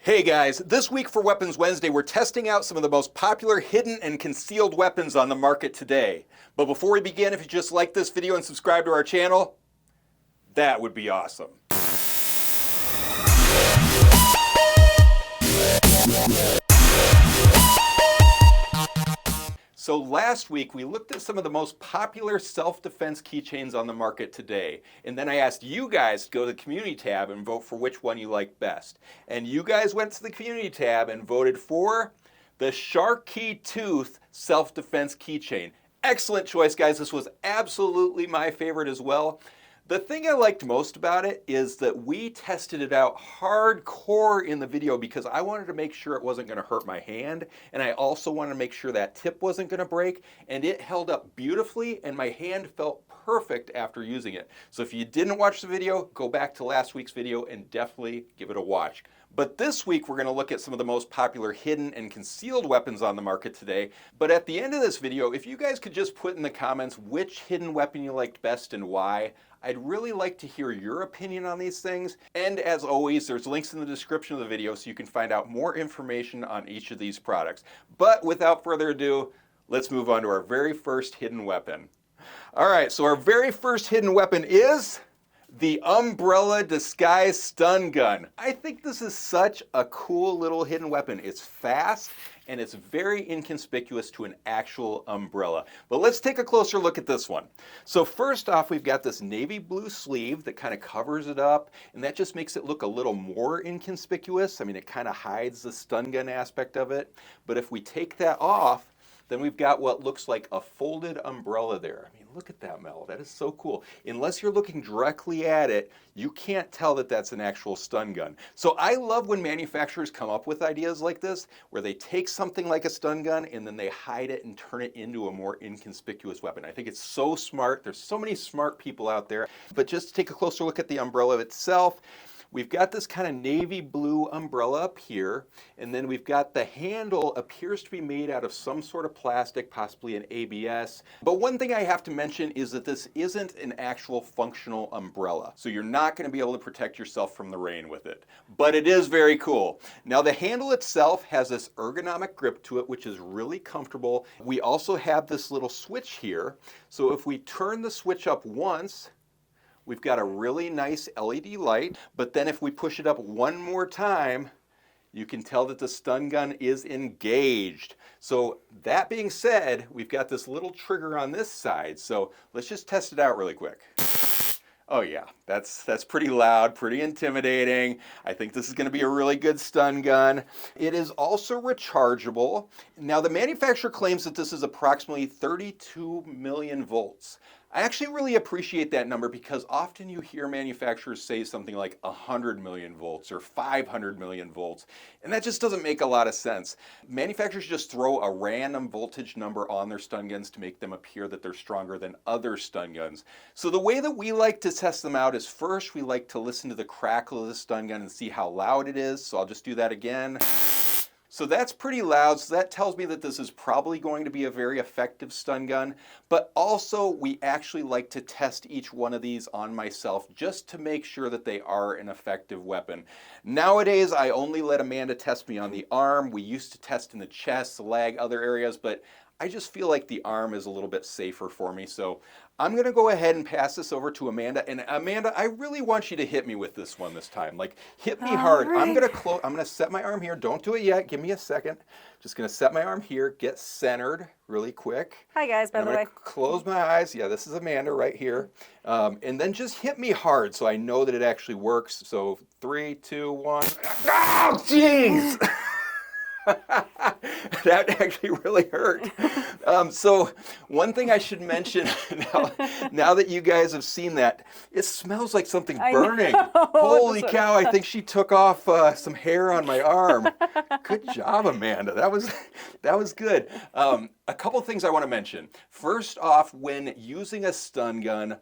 Hey guys, this week for Weapons Wednesday, we're testing out some of the most popular hidden and concealed weapons on the market today. But before we begin, if you just like this video and subscribe to our channel, that would be awesome. So last week, we looked at some of the most popular self-defense keychains on the market today. And then I asked you guys to go to the community tab and vote for which one you like best. And you guys went to the community tab and voted for the Shark Key Tooth self-defense keychain. Excellent choice, guys. This was absolutely my favorite as well. The thing I liked most about it is that we tested it out hardcore in the video because I wanted to make sure it wasn't going to hurt my hand, and I also wanted to make sure that tip wasn't going to break, and it held up beautifully and my hand felt perfect after using it. So if you didn't watch the video, go back to last week's video and definitely give it a watch. But this week we're going to look at some of the most popular hidden and concealed weapons on the market today. But at the end of this video, if you guys could just put in the comments which hidden weapon you liked best and why, I'd really like to hear your opinion on these things. And as always, there's links in the description of the video so you can find out more information on each of these products. But without further ado, let's move on to our very first hidden weapon. All right, so our very first hidden weapon is the umbrella disguise stun gun. I think this is such a cool little hidden weapon. It's fast and it's very inconspicuous to an actual umbrella. But let's take a closer look at this one. So first off, we've got this navy blue sleeve that kind of covers it up, and that just makes it look a little more inconspicuous. I mean, it kind of hides the stun gun aspect of it. But if we take that off, then we've got what looks like a folded umbrella there. I mean, look at that, Mel. That is so cool. Unless you're looking directly at it, you can't tell that that's an actual stun gun. So I love when manufacturers come up with ideas like this, where they take something like a stun gun and then they hide it and turn it into a more inconspicuous weapon. I think it's so smart. There's so many smart people out there. But just to take a closer look at the umbrella itself, we've got this kind of navy blue umbrella up here, and then we've got the handle appears to be made out of some sort of plastic, possibly an ABS. But one thing I have to mention is that this isn't an actual functional umbrella. So you're not going to be able to protect yourself from the rain with it. But it is very cool. Now the handle itself has this ergonomic grip to it, which is really comfortable. We also have this little switch here. So if we turn the switch up once, we've got a really nice LED light, but then if we push it up one more time, you can tell that the stun gun is engaged. So that being said, we've got this little trigger on this side. So let's just test it out really quick. Oh yeah, that's pretty loud, pretty intimidating. I think this is going to be a really good stun gun. It is also rechargeable. Now the manufacturer claims that this is approximately 32 million volts. I actually really appreciate that number because often you hear manufacturers say something like 100 million volts or 500 million volts, and that just doesn't make a lot of sense. Manufacturers just throw a random voltage number on their stun guns to make them appear that they're stronger than other stun guns. So the way that we like to test them out is first we like to listen to the crackle of the stun gun and see how loud it is. So I'll just do that again. So that's pretty loud, so that tells me that this is probably going to be a very effective stun gun. But also, we actually like to test each one of these on myself just to make sure that they are an effective weapon. Nowadays, I only let Amanda test me on the arm. We used to test in the chest, the leg, other areas, but I just feel like the arm is a little bit safer for me. So I'm going to go ahead and pass this over to Amanda. And Amanda, I really want you to hit me with this one this time. Like, hit me hard. Right. I'm going to set my arm here. Don't do it yet. Give me a second. Just going to set my arm here, get centered really quick. Hi guys, by the way. Close my eyes. Yeah, this is Amanda right here. And then just hit me hard so I know that it actually works. So 3, 2, 1. Oh, jeez! That actually really hurt. So one thing I should mention now that you guys have seen that, it smells like something burning. Holy cow, I think she took off some hair on my arm. Good job, Amanda. That was good. A couple things I want to mention. First off, when using a stun gun,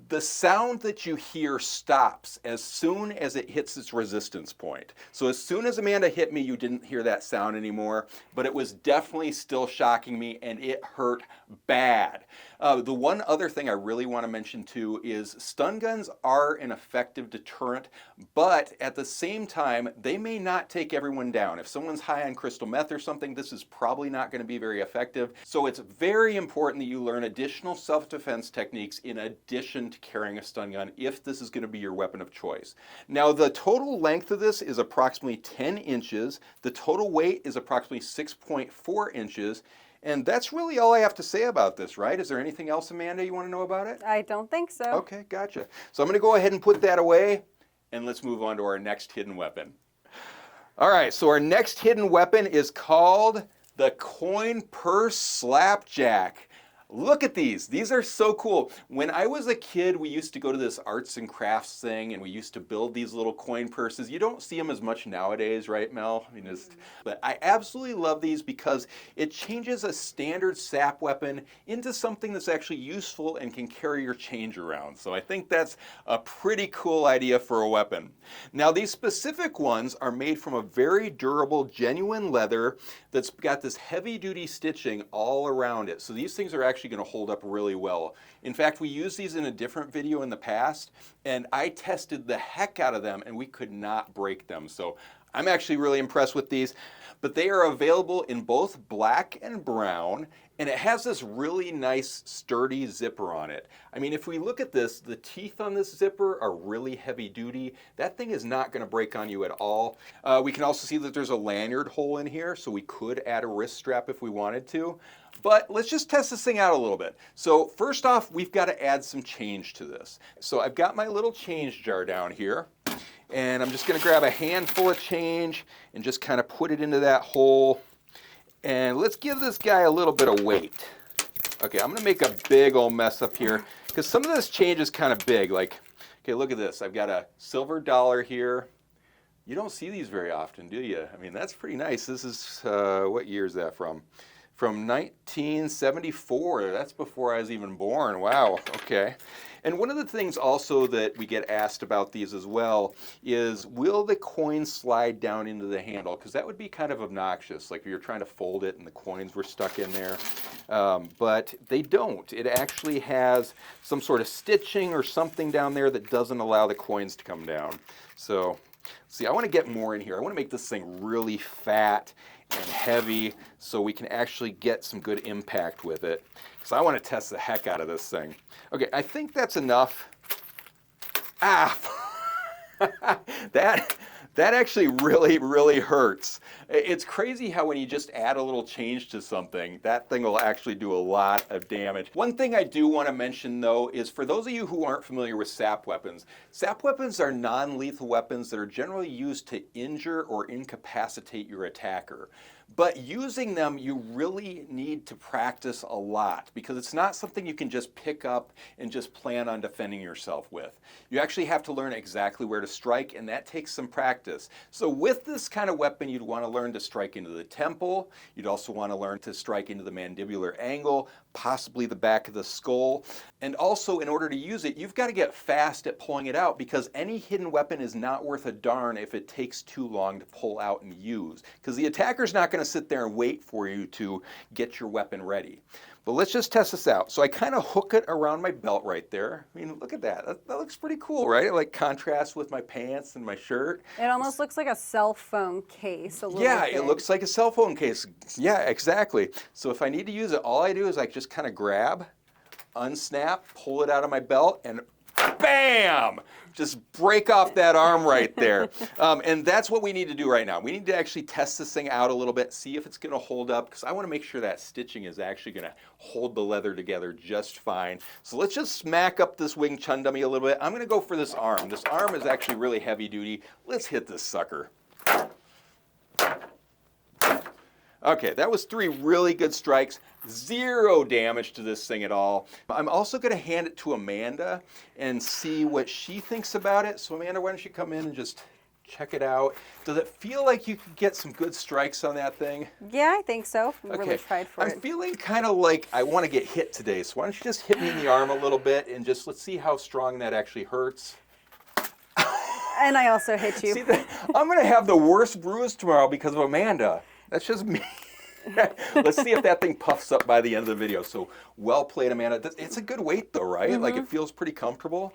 the sound that you hear stops as soon as it hits its resistance point. So as soon as Amanda hit me, you didn't hear that sound anymore, but it was definitely still shocking me and it hurt bad. The one other thing I really want to mention too is stun guns are an effective deterrent, but at the same time, they may not take everyone down. If someone's high on crystal meth or something, this is probably not going to be very effective. So it's very important that you learn additional self-defense techniques in addition to carrying a stun gun if this is going to be your weapon of choice. Now, the total length of this is approximately 10 inches. The total weight is approximately 6.4 inches. And that's really all I have to say about this, right? Is there anything else, Amanda, you want to know about it? I don't think so. Okay, gotcha. So I'm going to go ahead and put that away, and let's move on to our next hidden weapon. All right, so our next hidden weapon is called the coin purse slapjack. Look at these. These are so cool. When I was a kid, we used to go to this arts and crafts thing, and we used to build these little coin purses. You don't see them as much nowadays, right, Mel? I mean, but I absolutely love these because it changes a standard SAP weapon into something that's actually useful and can carry your change around. So I think that's a pretty cool idea for a weapon. Now, these specific ones are made from a very durable, genuine leather that's got this heavy-duty stitching all around it. So these things are actually going to hold up really well. In fact, we used these in a different video in the past, and I tested the heck out of them, and we could not break them. So I'm actually really impressed with these. But they are available in both black and brown, and it has this really nice sturdy zipper on it. I mean, if we look at this, the teeth on this zipper are really heavy duty. That thing is not going to break on you at all. We can also see that there's a lanyard hole in here, so we could add a wrist strap if we wanted to. But let's just test this thing out a little bit. So first off, we've got to add some change to this. So I've got my little change jar down here, and I'm just going to grab a handful of change and just kind of put it into that hole. And let's give this guy a little bit of weight. Okay, I'm going to make a big old mess up here because some of this change is kind of big. Like, okay, look at this. I've got a silver dollar here. You don't see these very often, do you? I mean, that's pretty nice. This is, what year is that from? From 1974. That's before I was even born. Wow, okay. And one of the things also that we get asked about these as well is, will the coin slide down into the handle? Because that would be kind of obnoxious, like if you're trying to fold it and the coins were stuck in there. But they don't. It actually has some sort of stitching or something down there that doesn't allow the coins to come down. So, see, I want to get more in here. I want to make this thing really fat and heavy so we can actually get some good impact with it. Because I want to test the heck out of this thing. Okay, I think that's enough. Ah! That actually really hurts. It's crazy how when you just add a little change to something, that thing will actually do a lot of damage. One thing I do want to mention though is for those of you who aren't familiar with SAP weapons are non-lethal weapons that are generally used to injure or incapacitate your attacker. But using them, you really need to practice a lot because it's not something you can just pick up and just plan on defending yourself with. You actually have to learn exactly where to strike, and that takes some practice. So with this kind of weapon, you'd want to learn to strike into the temple. You'd also want to learn to strike into the mandibular angle, possibly the back of the skull. And also, in order to use it, you've got to get fast at pulling it out because any hidden weapon is not worth a darn if it takes too long to pull out and use. Because the attacker's not going to sit there and wait for you to get your weapon ready. But let's just test this out. So I kind of hook it around my belt right there. I mean, look at that. That looks pretty cool, right? It like contrasts with my pants and my shirt. It almost looks like a cell phone case a little Yeah, bit. it looks like a cell phone case. Yeah, exactly. So if I need to use it, all I do is like just kind of grab, unsnap, pull it out of my belt, and bam! Just break off that arm right there. And that's what we need to do right now. We need to actually test this thing out a little bit, see if it's going to hold up, because I want to make sure that stitching is actually going to hold the leather together just fine. So let's just smack up this Wing Chun dummy a little bit. I'm going to go for this arm. This arm is actually really heavy duty. Let's hit this sucker. Okay, that was 3 really good strikes. 0 damage to this thing at all. I'm also going to hand it to Amanda and see what she thinks about it. So Amanda, why don't you come in and just check it out. Does it feel like you could get some good strikes on that thing? Yeah, I think so. We Okay. really tried for it. I'm feeling kind of like I want to get hit today. So why don't you just hit me in the arm a little bit and just let's see how strong that actually hurts. And I also hit you. See, I'm going to have the worst bruise tomorrow because of Amanda. That's just me. Let's see if that thing puffs up by the end of the video. So well played, Amanda. It's a good weight though, right? Like it feels pretty comfortable.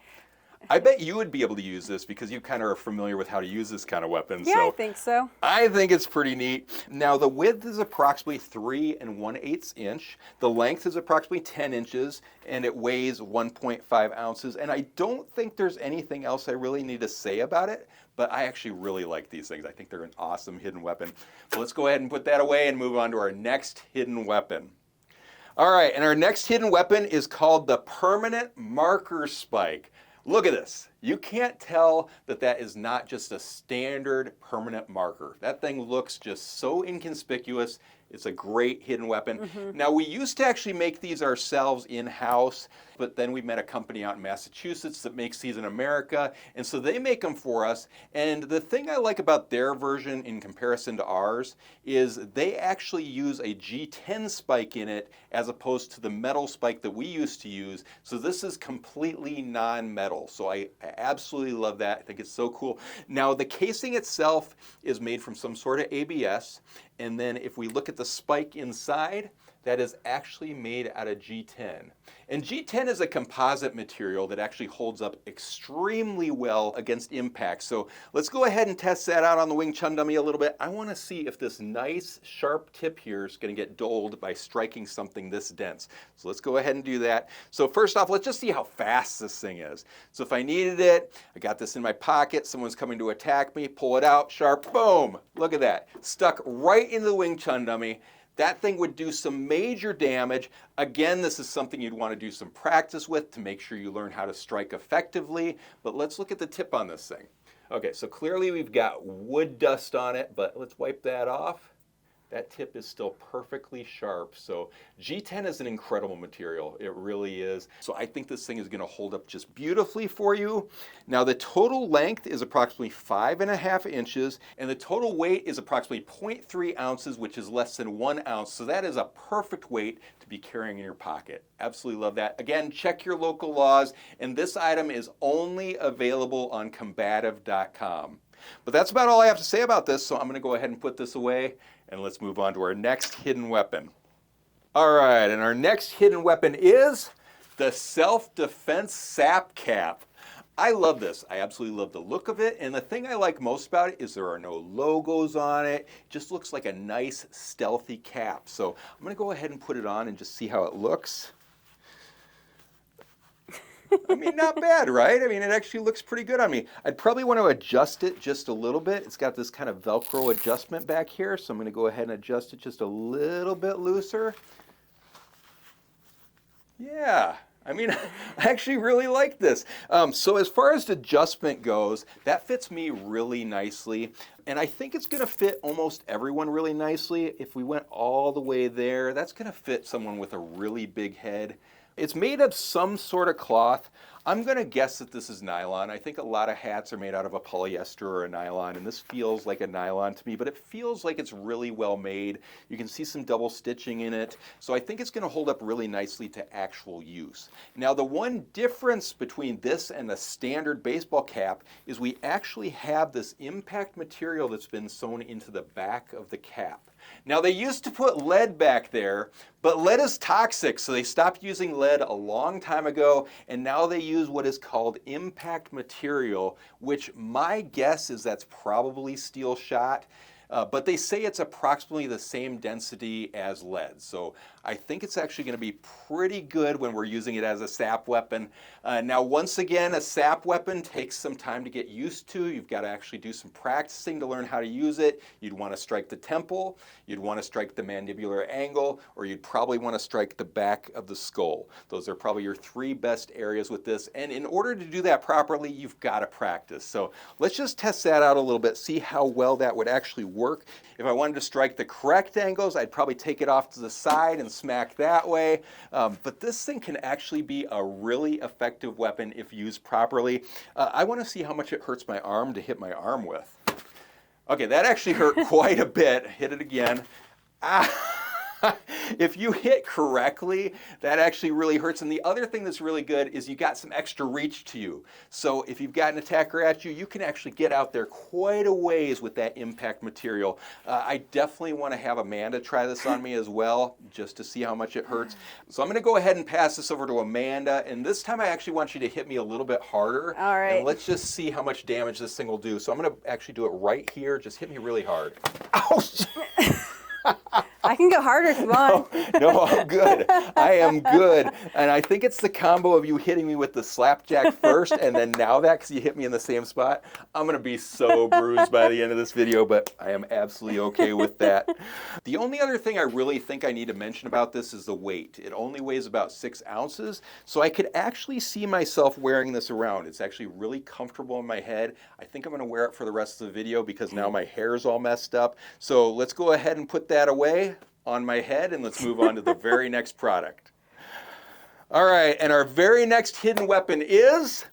I bet you would be able to use this because you kind of are familiar with how to use this kind of weapon. Yeah, so I think so. I think it's pretty neat. Now the width is approximately 3 1/8 inch. The length is approximately 10 inches and it weighs 1.5 ounces. And I don't think there's anything else I really need to say about it, but I actually really like these things. I think they're an awesome hidden weapon. So let's go ahead and put that away and move on to our next hidden weapon. All right, and our next hidden weapon is called the permanent marker spike. Look at this. You can't tell that that is not just a standard permanent marker. That thing looks just so inconspicuous. It's a great hidden weapon. Now, we used to actually make these ourselves in-house, but then we met a company out in Massachusetts that makes these in America, and so they make them for us. And the thing I like about their version in comparison to ours is they actually use a G10 spike in it as opposed to the metal spike that we used to use. So this is completely non-metal. So I absolutely love that. I think it's so cool. Now, the casing itself is made from some sort of ABS. And then if we look at the spike inside, that is actually made out of G10. And G10 is a composite material that actually holds up extremely well against impact. So let's go ahead and test that out on the Wing Chun dummy a little bit. I want to see if this nice sharp tip here is going to get dulled by striking something this dense. So let's go ahead and do that. So first off, let's just see how fast this thing is. So if I needed it, I got this in my pocket, someone's coming to attack me, pull it out, sharp, boom. Look at that. Stuck right into the Wing Chun dummy. That thing would do some major damage. Again, this is something you'd want to do some practice with to make sure you learn how to strike effectively. But let's look at the tip on this thing. Okay, so clearly we've got wood dust on it, but let's wipe that off. That tip is still perfectly sharp. So G10 is an incredible material. It really is. So I think this thing is going to hold up just beautifully for you. Now the total length is approximately 5.5 inches and the total weight is approximately 0.3 ounces, which is less than 1 ounce. So that is a perfect weight to be carrying in your pocket. Absolutely love that. Again, check your local laws. And this item is only available on combative.com. But that's about all I have to say about this. So I'm going to go ahead and put this away. And let's move on to our next hidden weapon. All right, and our next hidden weapon is the self-defense SAP Cap. I love this. I absolutely love the look of it. And the thing I like most about it is there are no logos on it. It just looks like a nice, stealthy cap. So I'm going to go ahead and put it on and just see how it looks. I mean, not bad, right? I mean, it actually looks pretty good on me. I'd probably want to adjust it just a little bit. It's got this kind of Velcro adjustment back here, so I'm going to go ahead and adjust it just a little bit looser. Yeah, I mean, I actually really like this. So as far as adjustment goes, that fits me really nicely. And I think it's going to fit almost everyone really nicely. If we went all the way there, that's going to fit someone with a really big head. It's made of some sort of cloth. I'm going to guess that this is nylon. I think a lot of hats are made out of a polyester or a nylon, and this feels like a nylon to me, but it feels like it's really well made. You can see some double stitching in it, so I think it's going to hold up really nicely to actual use. Now, the one difference between this and a standard baseball cap is we actually have this impact material that's been sewn into the back of the cap. Now, they used to put lead back there, but lead is toxic, so they stopped using lead a long time ago, and now they use what is called impact material, which my guess is that's probably steel shot. But they say it's approximately the same density as lead. So I think it's actually going to be pretty good when we're using it as a SAP weapon. Now, once again, a SAP weapon takes some time to get used to. You've got to actually do some practicing to learn how to use it. You'd want to strike the temple, you'd want to strike the mandibular angle, or you'd probably want to strike the back of the skull. Those are probably your 3 best areas with this. And in order to do that properly, you've got to practice. So let's just test that out a little bit, see how well that would actually work. If I wanted to strike the correct angles, I'd probably take it off to the side and smack that way. But this thing can actually be a really effective weapon if used properly. I want to see how much it hurts my arm to hit my arm with. Okay, that actually hurt quite a bit. Hit it again. Ah. If you hit correctly, that actually really hurts. And the other thing that's really good is you got some extra reach to you. So if you've got an attacker at you, you can actually get out there quite a ways with that impact material. I definitely want to have Amanda try this on me as well, just to see how much it hurts. So I'm going to go ahead and pass this over to Amanda. And this time I actually want you to hit me a little bit harder. All right. And let's just see how much damage this thing will do. So I'm going to actually do it right here. Just hit me really hard. Ouch! I can go harder if you want. No, I'm good. I am good. And I think it's the combo of you hitting me with the slapjack first and then now that, because you hit me in the same spot. I'm going to be so bruised by the end of this video, but I am absolutely okay with that. The only other thing I really think I need to mention about this is the weight. It only weighs about 6 ounces, so I could actually see myself wearing this around. It's actually really comfortable in my head. I think I'm going to wear it for the rest of the video because now my hair is all messed up. So let's go ahead and put that away on my head and let's move on to the very next product. All right, and our very next hidden weapon is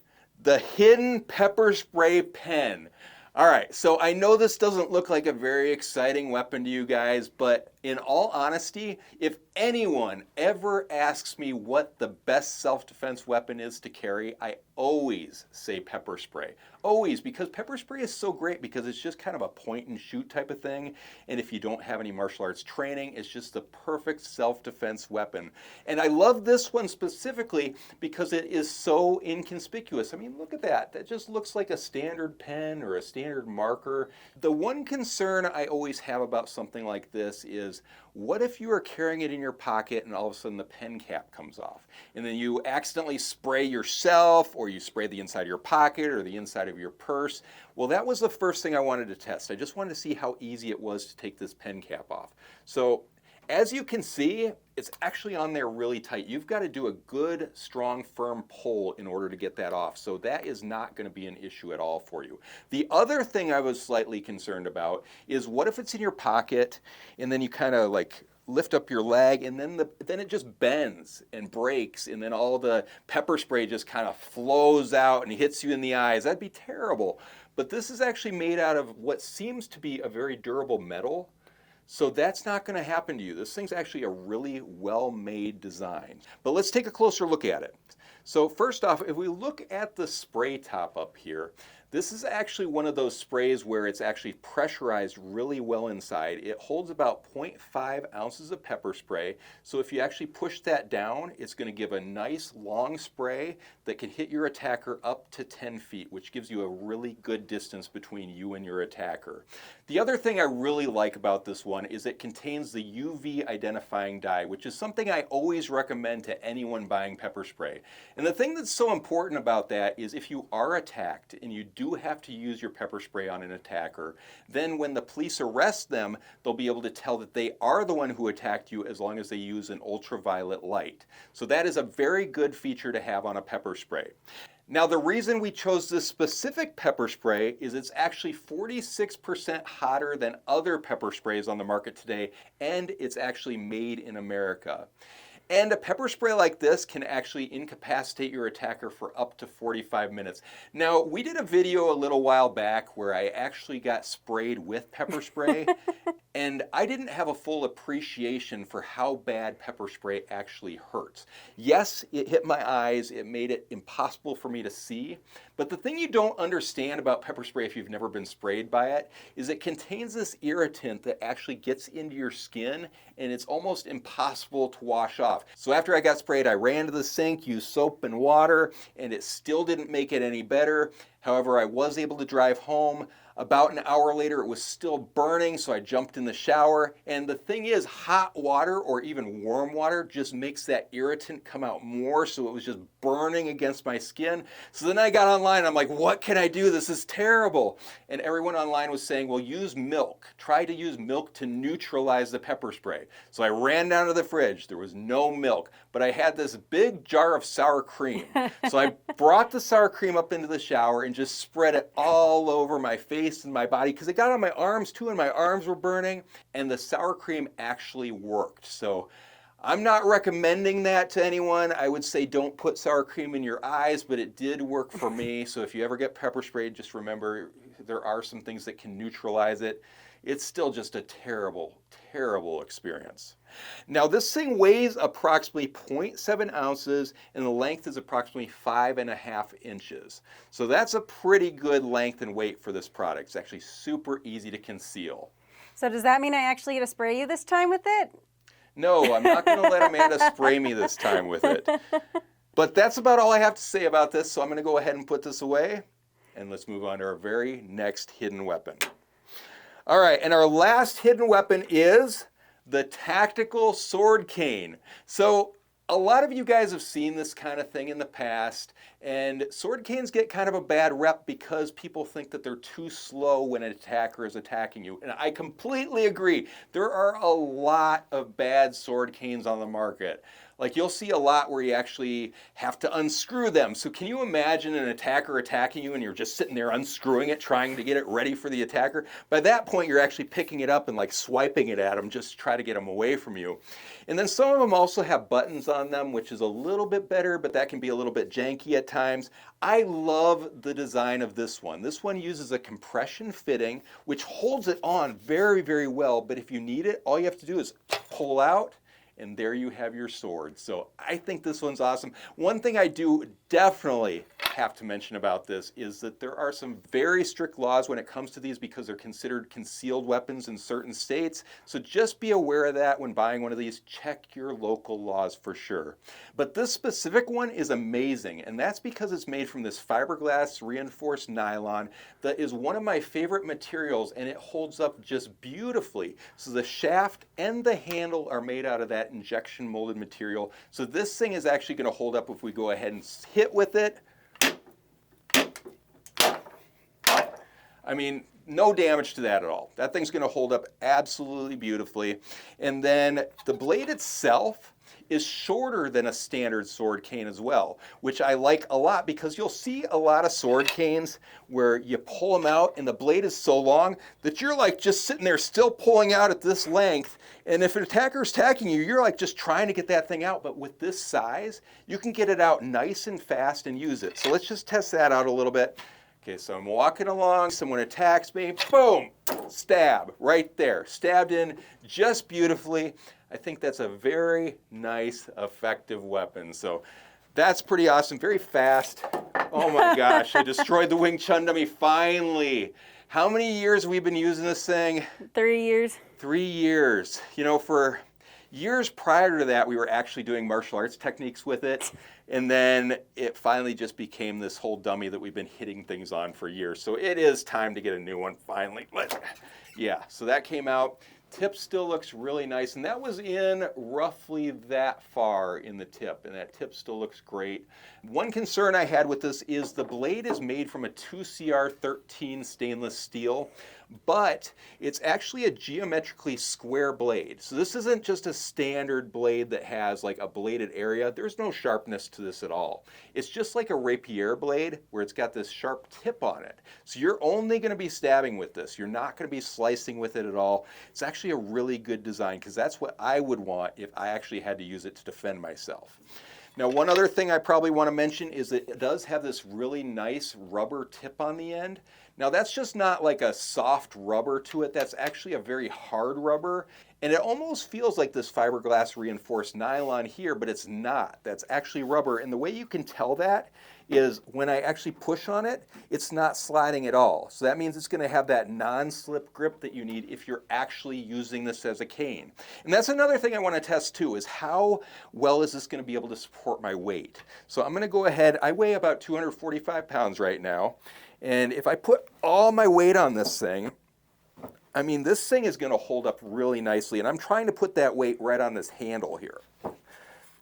the hidden pepper spray pen. All right, so I know this doesn't look like a very exciting weapon to you guys, but in all honesty, if anyone ever asks me what the best self-defense weapon is to carry, I always say pepper spray. Always, because pepper spray is so great because it's just kind of a point and shoot type of thing. And if you don't have any martial arts training, it's just the perfect self-defense weapon. And I love this one specifically because it is so inconspicuous. I mean, look at that. That just looks like a standard pen or a standard marker. The one concern I always have about something like this is, what if you are carrying it in your pocket and all of a sudden the pen cap comes off? And then you accidentally spray yourself, or you spray the inside of your pocket or the inside of your purse. Well, that was the first thing I wanted to test. I just wanted to see how easy it was to take this pen cap off. So as you can see, it's actually on there really tight. You've got to do a good, strong, firm pull in order to get that off. So that is not going to be an issue at all for you. The other thing I was slightly concerned about is, what if it's in your pocket and then you kind of like lift up your leg and then it just bends and breaks and then all the pepper spray just kind of flows out and hits you in the eyes. That'd be terrible. But this is actually made out of what seems to be a very durable metal. So that's not going to happen to you. This thing's actually a really well-made design. But let's take a closer look at it. So first off, if we look at the spray top up here, this is actually one of those sprays where it's actually pressurized really well inside. It holds about 0.5 ounces of pepper spray. So if you actually push that down, it's going to give a nice long spray that can hit your attacker up to 10 feet, which gives you a really good distance between you and your attacker. The other thing I really like about this one is it contains the UV identifying dye, which is something I always recommend to anyone buying pepper spray. And the thing that's so important about that is, if you are attacked and you do have to use your pepper spray on an attacker, then when the police arrest them, they'll be able to tell that they are the one who attacked you as long as they use an ultraviolet light. So that is a very good feature to have on a pepper spray. Now, the reason we chose this specific pepper spray is it's actually 46% hotter than other pepper sprays on the market today, and it's actually made in America. And a pepper spray like this can actually incapacitate your attacker for up to 45 minutes. Now, we did a video a little while back where I actually got sprayed with pepper spray, and I didn't have a full appreciation for how bad pepper spray actually hurts. Yes, it hit my eyes, it made it impossible for me to see, but the thing you don't understand about pepper spray if you've never been sprayed by it is it contains this irritant that actually gets into your skin, and it's almost impossible to wash off. So after I got sprayed, I ran to the sink, used soap and water, and it still didn't make it any better. However, I was able to drive home. About an hour later, it was still burning, so I jumped in the shower. And the thing is, hot water or even warm water just makes that irritant come out more, so it was just burning against my skin. So then I got online, and I'm like, what can I do? This is terrible. And everyone online was saying, well, use milk. Try to use milk to neutralize the pepper spray. So I ran down to the fridge. There was no milk, but I had this big jar of sour cream. So I brought the sour cream up into the shower and just spread it all over my face and my body, because it got on my arms too, and my arms were burning, and the sour cream actually worked. So I'm not recommending that to anyone. I would say don't put sour cream in your eyes, but it did work for me. So if you ever get pepper sprayed, just remember there are some things that can neutralize it. it's still just a terrible, terrible experience. Now this thing weighs approximately 0.7 ounces and the length is approximately 5.5 inches. So that's a pretty good length and weight for this product. It's actually super easy to conceal. So does that mean I actually get to spray you this time with it? No, I'm not going to let Amanda spray me this time with it. But that's about all I have to say about this, so I'm going to go ahead and put this away, and let's move on to our very next hidden weapon. All right, and our last hidden weapon is the tactical sword cane. So a lot of you guys have seen this kind of thing in the past, and sword canes get kind of a bad rep because people think that they're too slow when an attacker is attacking you. And I completely agree. There are a lot of bad sword canes on the market. Like you'll see a lot where you actually have to unscrew them. So can you imagine an attacker attacking you and you're just sitting there unscrewing it, trying to get it ready for the attacker? By that point, you're actually picking it up and like swiping it at them just to try to get them away from you. And then some of them also have buttons on them, which is a little bit better, but that can be a little bit janky at times. I love the design of this one. This one uses a compression fitting, which holds it on very, very well. But if you need it, all you have to do is pull out, and there you have your sword. So I think this one's awesome. One thing I do definitely have to mention about this is that there are some very strict laws when it comes to these because they're considered concealed weapons in certain states. So just be aware of that when buying one of these. Check your local laws for sure. But this specific one is amazing, and that's because it's made from this fiberglass reinforced nylon that is one of my favorite materials, and it holds up just beautifully. So the shaft and the handle are made out of that injection molded material. So this thing is actually going to hold up if we go ahead and hit with it. I mean, no damage to that at all. That thing's going to hold up absolutely beautifully. And then the blade itself is shorter than a standard sword cane as well, which I like a lot because you'll see a lot of sword canes where you pull them out and the blade is so long that you're like just sitting there still pulling out at this length. And if an attacker is attacking you, you're like just trying to get that thing out. But with this size, you can get it out nice and fast and use it. So let's just test that out a little bit. Okay, so I'm walking along, someone attacks me, boom, stab, right there. Stabbed in just beautifully. I think that's a very nice, effective weapon. So that's pretty awesome, very fast. Oh my gosh, I destroyed the Wing Chun dummy, finally. How many years have we been using this thing? 3 years. 3 years. You know, for years prior to that, we were actually doing martial arts techniques with it. And then it finally just became this whole dummy that we've been hitting things on for years. So it is time to get a new one finally. Yeah, so that came out. Tip still looks really nice, and that was in roughly that far in the tip, and that tip still looks great. One concern I had with this is the blade is made from a 2CR13 stainless steel, but it's actually a geometrically square blade. So this isn't just a standard blade that has like a bladed area. There's no sharpness to this at all. It's just like a rapier blade where it's got this sharp tip on it. So you're only going to be stabbing with this. You're not going to be slicing with it at all. It's actually a really good design because that's what I would want if I actually had to use it to defend myself. Now, one other thing I probably want to mention is that it does have this really nice rubber tip on the end. Now, that's just not like a soft rubber to it. That's actually a very hard rubber. And it almost feels like this fiberglass reinforced nylon here, but it's not. That's actually rubber. And the way you can tell that is when I actually push on it, it's not sliding at all. So that means it's going to have that non-slip grip that you need if you're actually using this as a cane. And that's another thing I want to test too, is how well is this going to be able to support my weight. So I'm going to go ahead, I weigh about 245 pounds right now. And if I put all my weight on this thing, I mean, this thing is going to hold up really nicely. And I'm trying to put that weight right on this handle here.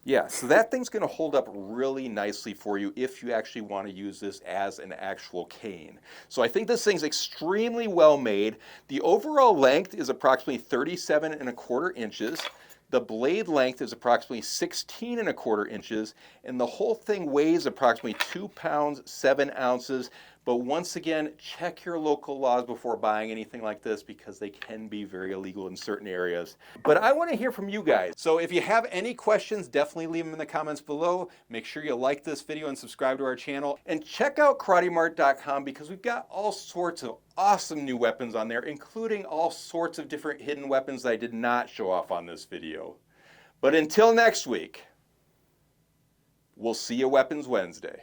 Yeah, so that thing's going to hold up really nicely for you if you actually want to use this as an actual cane. So I think this thing's extremely well made. The overall length is approximately 37.25 inches. The blade length is approximately 16.25 inches, and the whole thing weighs approximately 2 pounds, 7 ounces. But once again, check your local laws before buying anything like this because they can be very illegal in certain areas. But I want to hear from you guys. So if you have any questions, definitely leave them in the comments below. Make sure you like this video and subscribe to our channel. And check out KarateMart.com because we've got all sorts of awesome new weapons on there, including all sorts of different hidden weapons that I did not show off on this video. But until next week, we'll see you Weapons Wednesday.